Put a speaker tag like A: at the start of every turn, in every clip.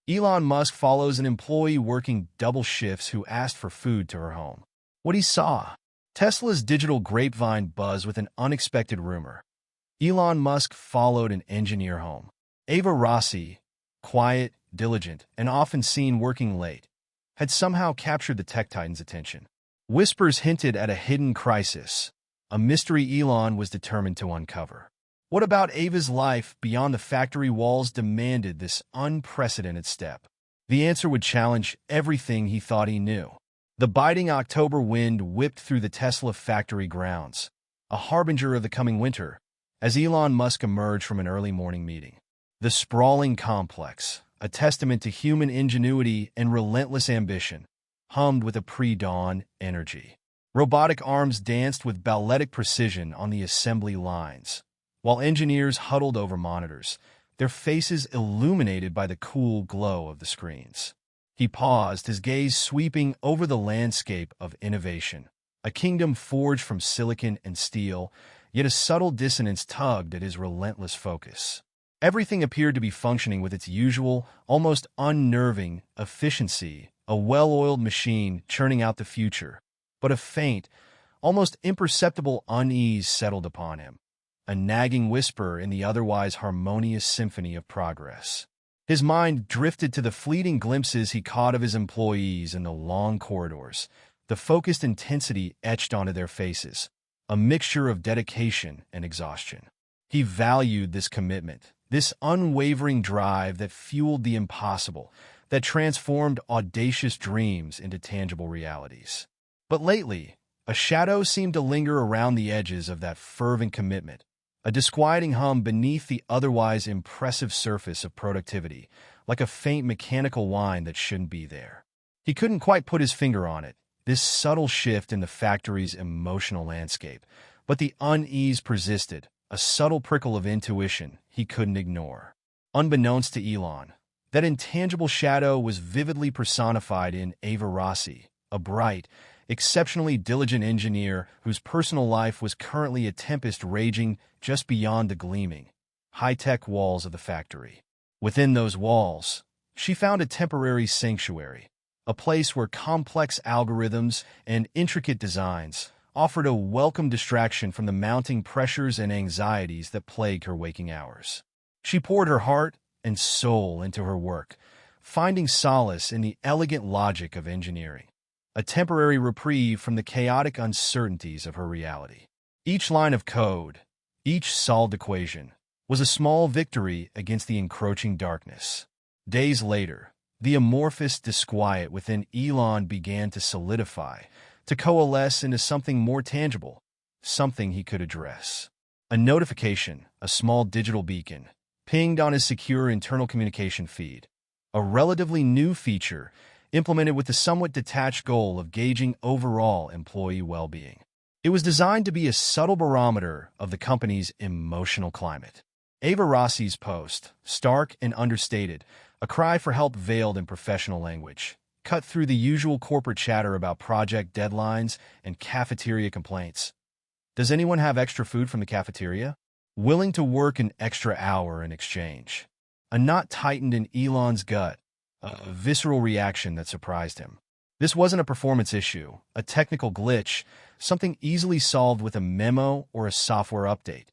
A: Elon Musk follows an employee working double shifts who asked for food to her home. What he saw: Tesla's digital grapevine buzz with an unexpected rumor. Elon Musk followed an engineer home. Ava Rossi, quiet, diligent, and often seen working late, had somehow captured the tech titan's attention. Whispers hinted at a hidden crisis, a mystery Elon was determined to uncover. What about Ava's life beyond the factory walls demanded this unprecedented step? The answer would challenge everything he thought he knew. The biting October wind whipped through the Tesla factory grounds, a harbinger of the coming winter, as Elon Musk emerged from an early morning meeting. The sprawling complex, a testament to human ingenuity and relentless ambition, hummed with a pre-dawn energy. Robotic arms danced with balletic precision on the assembly lines, while engineers huddled over monitors, their faces illuminated by the cool glow of the screens. He paused, his gaze sweeping over the landscape of innovation, a kingdom forged from silicon and steel, yet a subtle dissonance tugged at his relentless focus. Everything appeared to be functioning with its usual, almost unnerving efficiency, a well-oiled machine churning out the future. But a faint, almost imperceptible unease settled upon him, a nagging whisper in the otherwise harmonious symphony of progress. His mind drifted to the fleeting glimpses he caught of his employees in the long corridors, the focused intensity etched onto their faces, a mixture of dedication and exhaustion. He valued this commitment, this unwavering drive that fueled the impossible, that transformed audacious dreams into tangible realities. But lately, a shadow seemed to linger around the edges of that fervent commitment, a disquieting hum beneath the otherwise impressive surface of productivity, like a faint mechanical whine that shouldn't be there. He couldn't quite put his finger on it, this subtle shift in the factory's emotional landscape, but the unease persisted, a subtle prickle of intuition he couldn't ignore. Unbeknownst to Elon, that intangible shadow was vividly personified in Ava Rossi, a bright, exceptionally diligent engineer whose personal life was currently a tempest raging just beyond the gleaming, high-tech walls of the factory. Within those walls, she found a temporary sanctuary, a place where complex algorithms and intricate designs offered a welcome distraction from the mounting pressures and anxieties that plagued her waking hours. She poured her heart and soul into her work, finding solace in the elegant logic of engineering, a temporary reprieve from the chaotic uncertainties of her reality. Each line of code, each solved equation, was a small victory against the encroaching darkness. Days later, the amorphous disquiet within Elon began to solidify, to coalesce into something more tangible, something he could address. A notification, a small digital beacon, pinged on his secure internal communication feed, a relatively new feature implemented with the somewhat detached goal of gauging overall employee well-being. It was designed to be a subtle barometer of the company's emotional climate. Ava Rossi's post, stark and understated, a cry for help veiled in professional language, cut through the usual corporate chatter about project deadlines and cafeteria complaints. Does anyone have extra food from the cafeteria? Willing to work an extra hour in exchange. A knot tightened in Elon's gut, a visceral reaction that surprised him. This wasn't a performance issue, a technical glitch, something easily solved with a memo or a software update.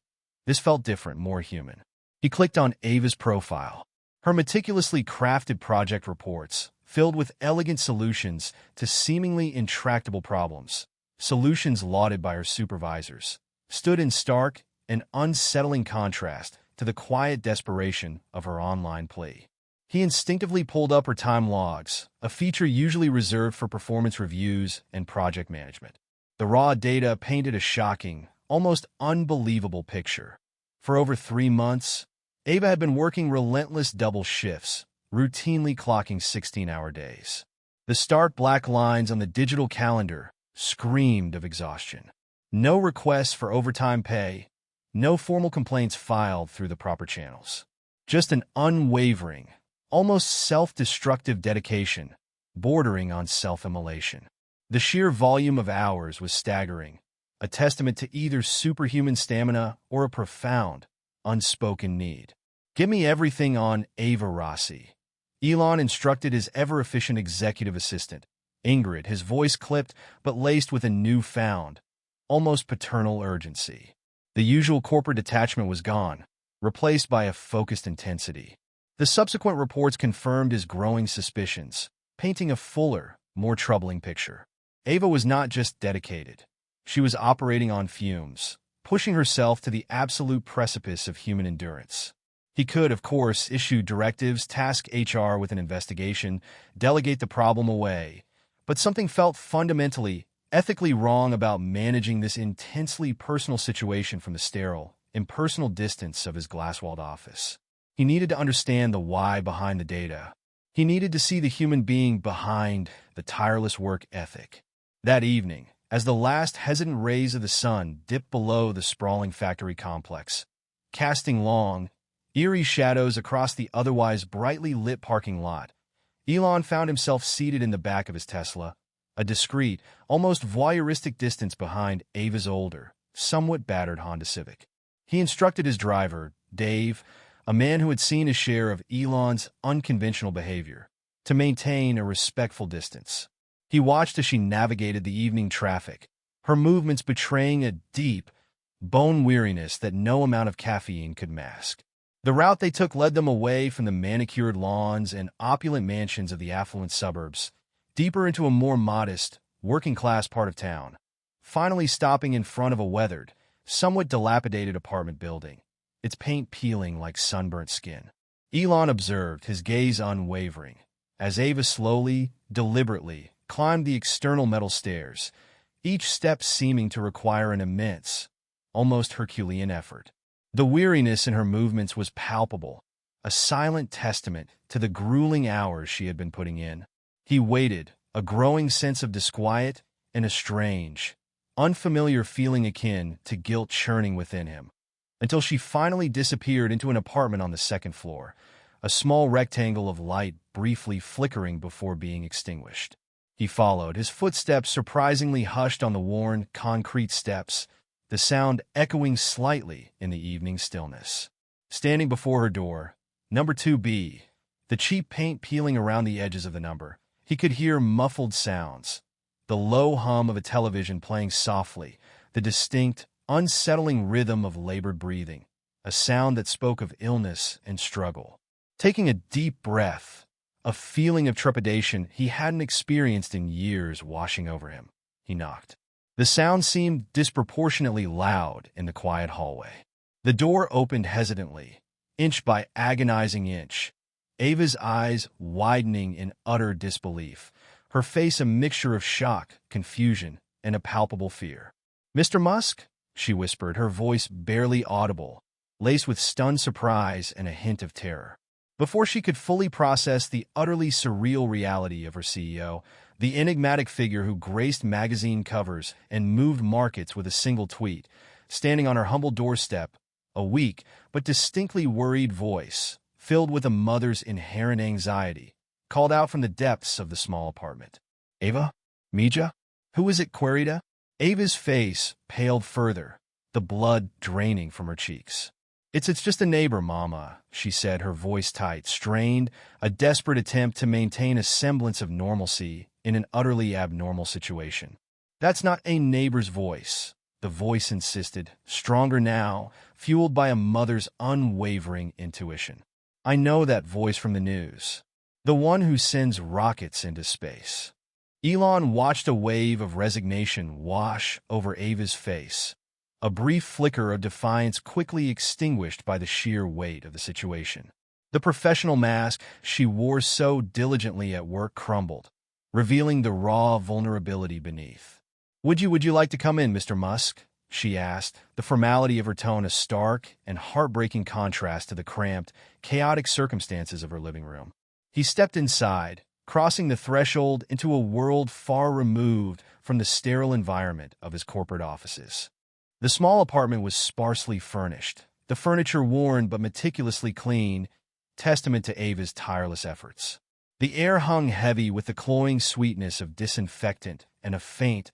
A: This felt different, more human. He clicked on Ava's profile. Her meticulously crafted project reports, filled with elegant solutions to seemingly intractable problems, solutions lauded by her supervisors, stood in stark and unsettling contrast to the quiet desperation of her online plea. He instinctively pulled up her time logs, a feature usually reserved for performance reviews and project management. The raw data painted a shocking, almost unbelievable picture. For over 3 months, Ava had been working relentless double shifts, routinely clocking 16-hour days. The stark black lines on the digital calendar screamed of exhaustion. No requests for overtime pay, no formal complaints filed through the proper channels. Just an unwavering, almost self-destructive dedication, bordering on self-immolation. The sheer volume of hours was staggering, a testament to either superhuman stamina or a profound, unspoken need. "Give me everything on Ava Rossi," Elon instructed his ever-efficient executive assistant, Ingrid, his voice clipped but laced with a newfound, almost paternal urgency. The usual corporate detachment was gone, replaced by a focused intensity. The subsequent reports confirmed his growing suspicions, painting a fuller, more troubling picture. Ava was not just dedicated. She was operating on fumes, pushing herself to the absolute precipice of human endurance. He could, of course, issue directives, task HR with an investigation, delegate the problem away, but something felt fundamentally, ethically wrong about managing this intensely personal situation from the sterile, impersonal distance of his glass-walled office. He needed to understand the why behind the data. He needed to see the human being behind the tireless work ethic. That evening, as the last hesitant rays of the sun dipped below the sprawling factory complex, casting long, eerie shadows across the otherwise brightly lit parking lot, Elon found himself seated in the back of his Tesla, a discreet, almost voyeuristic distance behind Ava's older, somewhat battered Honda Civic. He instructed his driver, Dave, a man who had seen his share of Elon's unconventional behavior, to maintain a respectful distance. He watched as she navigated the evening traffic, her movements betraying a deep, bone weariness that no amount of caffeine could mask. The route they took led them away from the manicured lawns and opulent mansions of the affluent suburbs, deeper into a more modest, working-class part of town, finally stopping in front of a weathered, somewhat dilapidated apartment building, its paint peeling like sunburnt skin. Elon observed, his gaze unwavering, as Ava slowly, deliberately, climbed the external metal stairs, each step seeming to require an immense, almost Herculean effort. The weariness in her movements was palpable, a silent testament to the grueling hours she had been putting in. He waited, a growing sense of disquiet and a strange, unfamiliar feeling akin to guilt churning within him, until she finally disappeared into an apartment on the second floor, a small rectangle of light briefly flickering before being extinguished. He followed, his footsteps surprisingly hushed on the worn, concrete steps, the sound echoing slightly in the evening stillness. Standing before her door, number 2B, the cheap paint peeling around the edges of the number, he could hear muffled sounds, the low hum of a television playing softly, the distinct, unsettling rhythm of labored breathing, a sound that spoke of illness and struggle. Taking a deep breath, a feeling of trepidation he hadn't experienced in years washing over him, he knocked. The sound seemed disproportionately loud in the quiet hallway. The door opened hesitantly, inch by agonizing inch, Ava's eyes widening in utter disbelief, her face a mixture of shock, confusion, and a palpable fear. "Mr. Musk?" she whispered, her voice barely audible, laced with stunned surprise and a hint of terror. Before she could fully process the utterly surreal reality of her CEO, the enigmatic figure who graced magazine covers and moved markets with a single tweet, standing on her humble doorstep, a weak but distinctly worried voice, filled with a mother's inherent anxiety, called out from the depths of the small apartment. "Ava? Mija? Who is it?" queried Ava. Ava's face paled further, the blood draining from her cheeks. It's just a neighbor, Mama," she said, her voice tight, strained, a desperate attempt to maintain a semblance of normalcy in an utterly abnormal situation. "That's not a neighbor's voice," the voice insisted, stronger now, fueled by a mother's unwavering intuition. "I know that voice from the news. The one who sends rockets into space." Elon watched a wave of resignation wash over Ava's face, a brief flicker of defiance quickly extinguished by the sheer weight of the situation. The professional mask she wore so diligently at work crumbled, revealing the raw vulnerability beneath. Would you like to come in, Mr. Musk?" she asked, the formality of her tone a stark and heartbreaking contrast to the cramped, chaotic circumstances of her living room. He stepped inside, crossing the threshold into a world far removed from the sterile environment of his corporate offices. The small apartment was sparsely furnished, the furniture worn but meticulously clean, testament to Ava's tireless efforts. The air hung heavy with the cloying sweetness of disinfectant and a faint,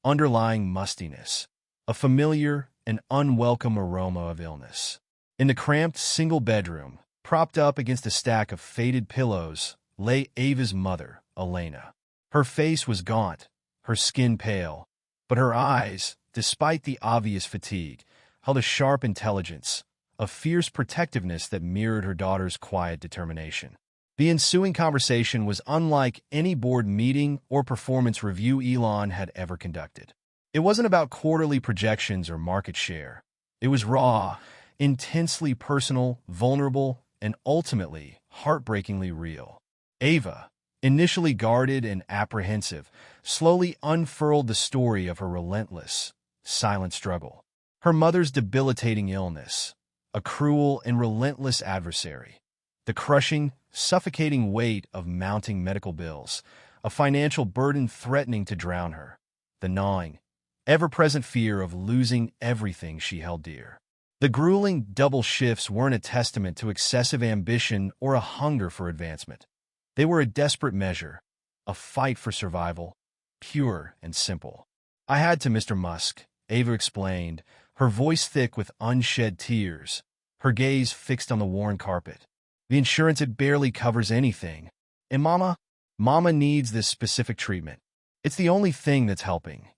A: underlying mustiness, a familiar and unwelcome aroma of illness. In the cramped single bedroom, Propped up against a stack of faded pillows lay Ava's mother, Elena. Her face was gaunt, her skin pale, but her eyes, despite the obvious fatigue, held a sharp intelligence, a fierce protectiveness that mirrored her daughter's quiet determination. The ensuing conversation was unlike any board meeting or performance review Elon had ever conducted. It wasn't about quarterly projections or market share. It was raw, intensely personal, vulnerable, and ultimately heartbreakingly real. Ava, initially guarded and apprehensive, slowly unfurled the story of her relentless, silent struggle. Her mother's debilitating illness, a cruel and relentless adversary, the crushing, suffocating weight of mounting medical bills, a financial burden threatening to drown her, the gnawing, ever-present fear of losing everything she held dear. The grueling double shifts weren't a testament to excessive ambition or a hunger for advancement. They were a desperate measure, a fight for survival, pure and simple. "I had to, Mr. Musk," Ava explained, her voice thick with unshed tears, her gaze fixed on the worn carpet. "The insurance, it barely covers anything. And Mama needs this specific treatment. It's the only thing that's helping."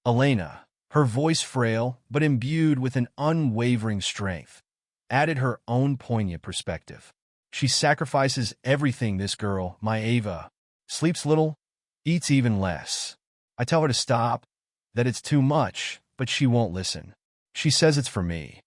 A: Elena, her voice frail but imbued with an unwavering strength, added her own poignant perspective. "She sacrifices everything, this girl, my Ava. Sleeps little, eats even less. I tell her to stop, that it's too much, but she won't listen. She says it's for me."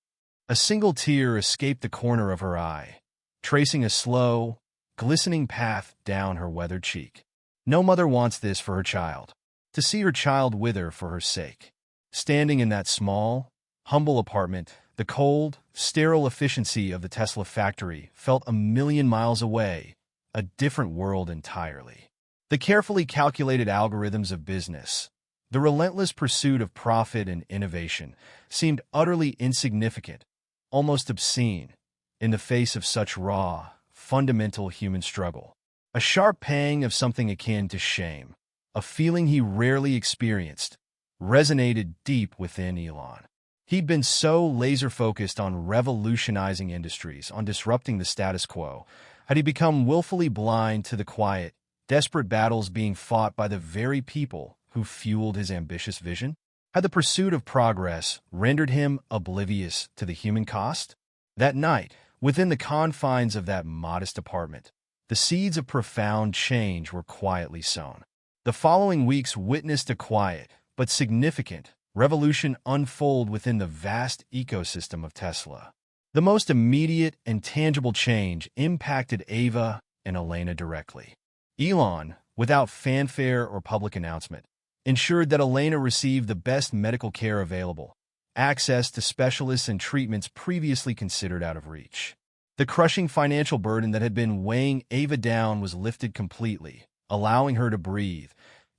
A: A single tear escaped the corner of her eye, tracing a slow, glistening path down her weathered cheek. No mother wants this for her child, to see her child wither for her sake. Standing in that small, humble apartment, the cold, sterile efficiency of the Tesla factory felt a million miles away, a different world entirely. The carefully calculated algorithms of business, the relentless pursuit of profit and innovation, seemed utterly insignificant, almost obscene, in the face of such raw, fundamental human struggle. A sharp pang of something akin to shame, a feeling he rarely experienced, resonated deep within Elon. He'd been so laser-focused on revolutionizing industries, on disrupting the status quo, had he become willfully blind to the quiet, desperate battles being fought by the very people who fueled his ambitious vision? Had the pursuit of progress rendered him oblivious to the human cost? That night, within the confines of that modest apartment, the seeds of profound change were quietly sown. The following weeks witnessed a quiet, but significant, revolution unfold within the vast ecosystem of Tesla. The most immediate and tangible change impacted Ava and Elena directly. Elon, without fanfare or public announcement, ensured that Elena received the best medical care available, access to specialists and treatments previously considered out of reach. The crushing financial burden that had been weighing Ava down was lifted completely, allowing her to breathe,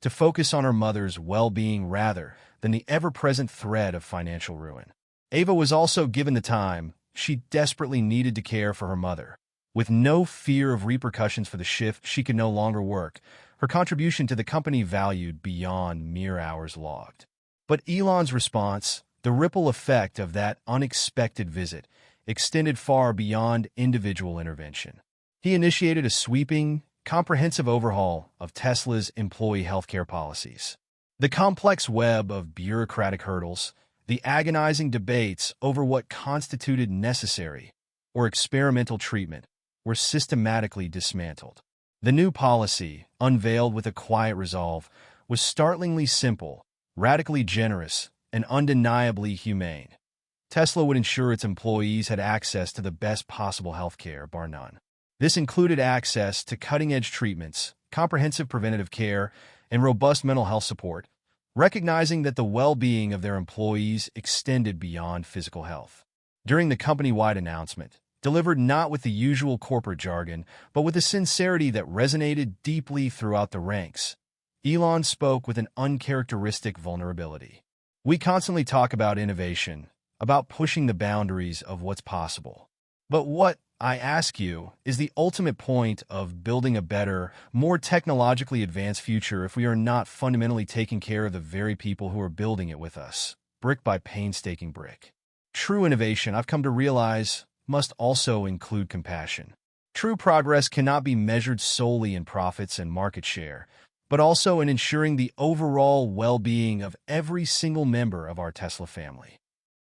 A: to focus on her mother's well-being rather than the ever-present threat of financial ruin. Ava was also given the time she desperately needed to care for her mother. With no fear of repercussions for the shift she could no longer work, her contribution to the company valued beyond mere hours logged. But Elon's response, the ripple effect of that unexpected visit, extended far beyond individual intervention. He initiated a sweeping, comprehensive overhaul of Tesla's employee healthcare policies. The complex web of bureaucratic hurdles, the agonizing debates over what constituted necessary or experimental treatment, were systematically dismantled. The new policy, unveiled with a quiet resolve, was startlingly simple, radically generous, and undeniably humane. Tesla would ensure its employees had access to the best possible healthcare, bar none. This included access to cutting-edge treatments, comprehensive preventative care, and robust mental health support, recognizing that the well-being of their employees extended beyond physical health. During the company-wide announcement, delivered not with the usual corporate jargon, but with a sincerity that resonated deeply throughout the ranks, Elon spoke with an uncharacteristic vulnerability. "We constantly talk about innovation, about pushing the boundaries of what's possible. But what, I ask you, is the ultimate point of building a better, more technologically advanced future if we are not fundamentally taking care of the very people who are building it with us, brick by painstaking brick? True innovation, I've come to realize, must also include compassion. True progress cannot be measured solely in profits and market share, but also in ensuring the overall well-being of every single member of our Tesla family.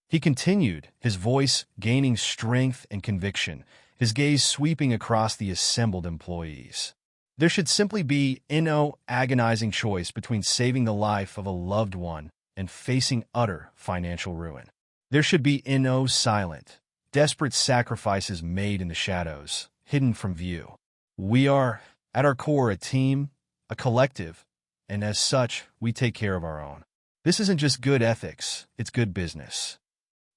A: He continued, his voice gaining strength and conviction, his gaze sweeping across the assembled employees. There should simply be no agonizing choice between saving the life of a loved one and facing utter financial ruin. There should be no silent, desperate sacrifices made in the shadows, hidden from view. We are, at our core, a team, a collective, and as such, we take care of our own. This isn't just good ethics, it's good business.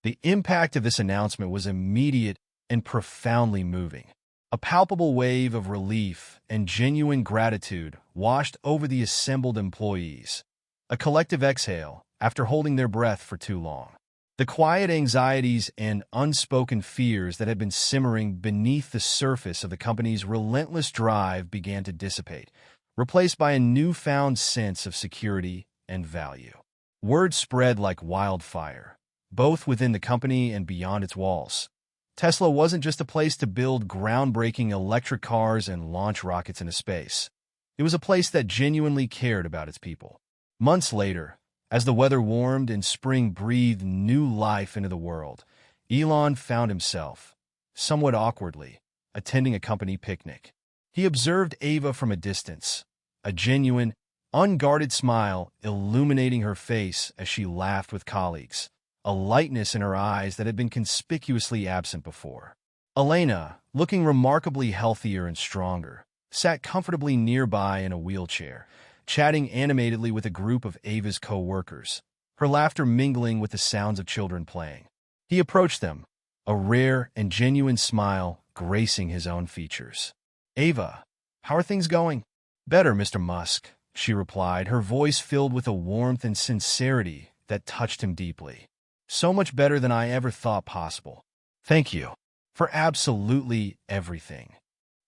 A: The impact of this announcement was immediate and profoundly moving. A palpable wave of relief and genuine gratitude washed over the assembled employees. A collective exhale after holding their breath for too long. The quiet anxieties and unspoken fears that had been simmering beneath the surface of the company's relentless drive began to dissipate, replaced by a newfound sense of security and value. Word spread like wildfire, both within the company and beyond its walls. Tesla wasn't just a place to build groundbreaking electric cars and launch rockets into space. It was a place that genuinely cared about its people. Months later, as the weather warmed and spring breathed new life into the world, Elon found himself, somewhat awkwardly, attending a company picnic. He observed Ava from a distance, a genuine, unguarded smile illuminating her face as she laughed with colleagues, a lightness in her eyes that had been conspicuously absent before. Elena, looking remarkably healthier and stronger, sat comfortably nearby in a wheelchair, chatting animatedly with a group of Ava's co-workers, her laughter mingling with the sounds of children playing. He approached them, a rare and genuine smile gracing his own features. "Ava, how are things going?" "Better, Mr. Musk," she replied, her voice filled with a warmth and sincerity that touched him deeply. "So much better than I ever thought possible. Thank you for absolutely everything."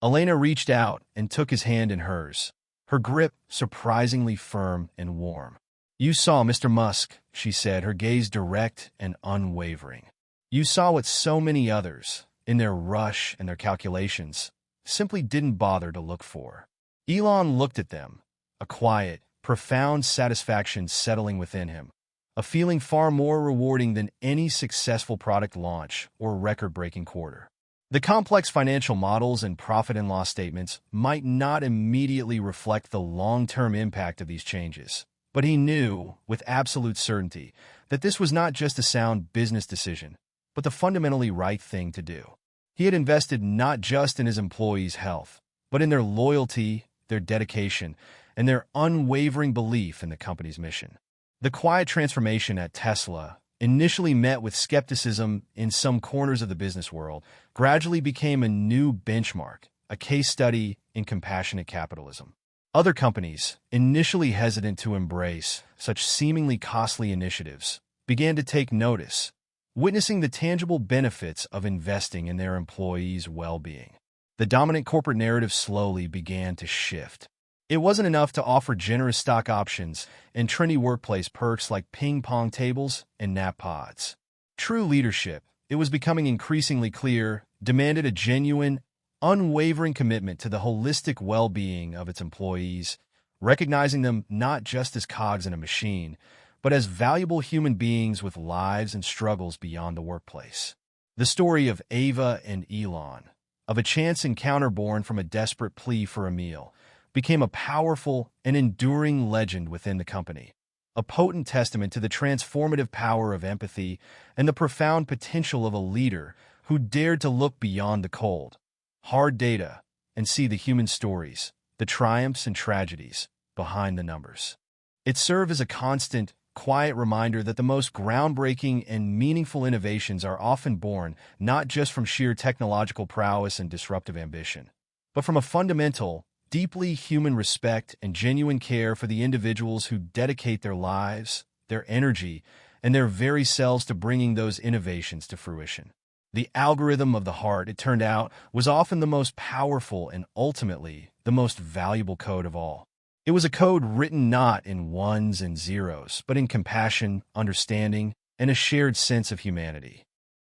A: Elena reached out and took his hand in hers, her grip surprisingly firm and warm. "You saw, Mr. Musk," she said, her gaze direct and unwavering. "You saw what so many others, in their rush and their calculations, simply didn't bother to look for." Elon looked at them, a quiet, profound satisfaction settling within him, a feeling far more rewarding than any successful product launch or record-breaking quarter. The complex financial models and profit and loss statements might not immediately reflect the long-term impact of these changes, but he knew, with absolute certainty, that this was not just a sound business decision, but the fundamentally right thing to do. He had invested not just in his employees' health, but in their loyalty, their dedication, and their unwavering belief in the company's mission. The quiet transformation at Tesla, initially met with skepticism in some corners of the business world, gradually became a new benchmark, a case study in compassionate capitalism. Other companies, initially hesitant to embrace such seemingly costly initiatives, began to take notice, witnessing the tangible benefits of investing in their employees' well-being. The dominant corporate narrative slowly began to shift. It wasn't enough to offer generous stock options and trendy workplace perks like ping-pong tables and nap pods. True leadership, it was becoming increasingly clear, demanded a genuine, unwavering commitment to the holistic well-being of its employees, recognizing them not just as cogs in a machine, but as valuable human beings with lives and struggles beyond the workplace. The story of Ava and Elon, of a chance encounter born from a desperate plea for a meal, became a powerful and enduring legend within the company, a potent testament to the transformative power of empathy and the profound potential of a leader who dared to look beyond the cold, hard data and see the human stories, the triumphs and tragedies behind the numbers. It served as a constant, quiet reminder that the most groundbreaking and meaningful innovations are often born not just from sheer technological prowess and disruptive ambition, but from a fundamental, deeply human respect and genuine care for the individuals who dedicate their lives, their energy, and their very selves to bringing those innovations to fruition. The algorithm of the heart, it turned out, was often the most powerful and ultimately the most valuable code of all. It was a code written not in ones and zeros, but in compassion, understanding, and a shared sense of humanity.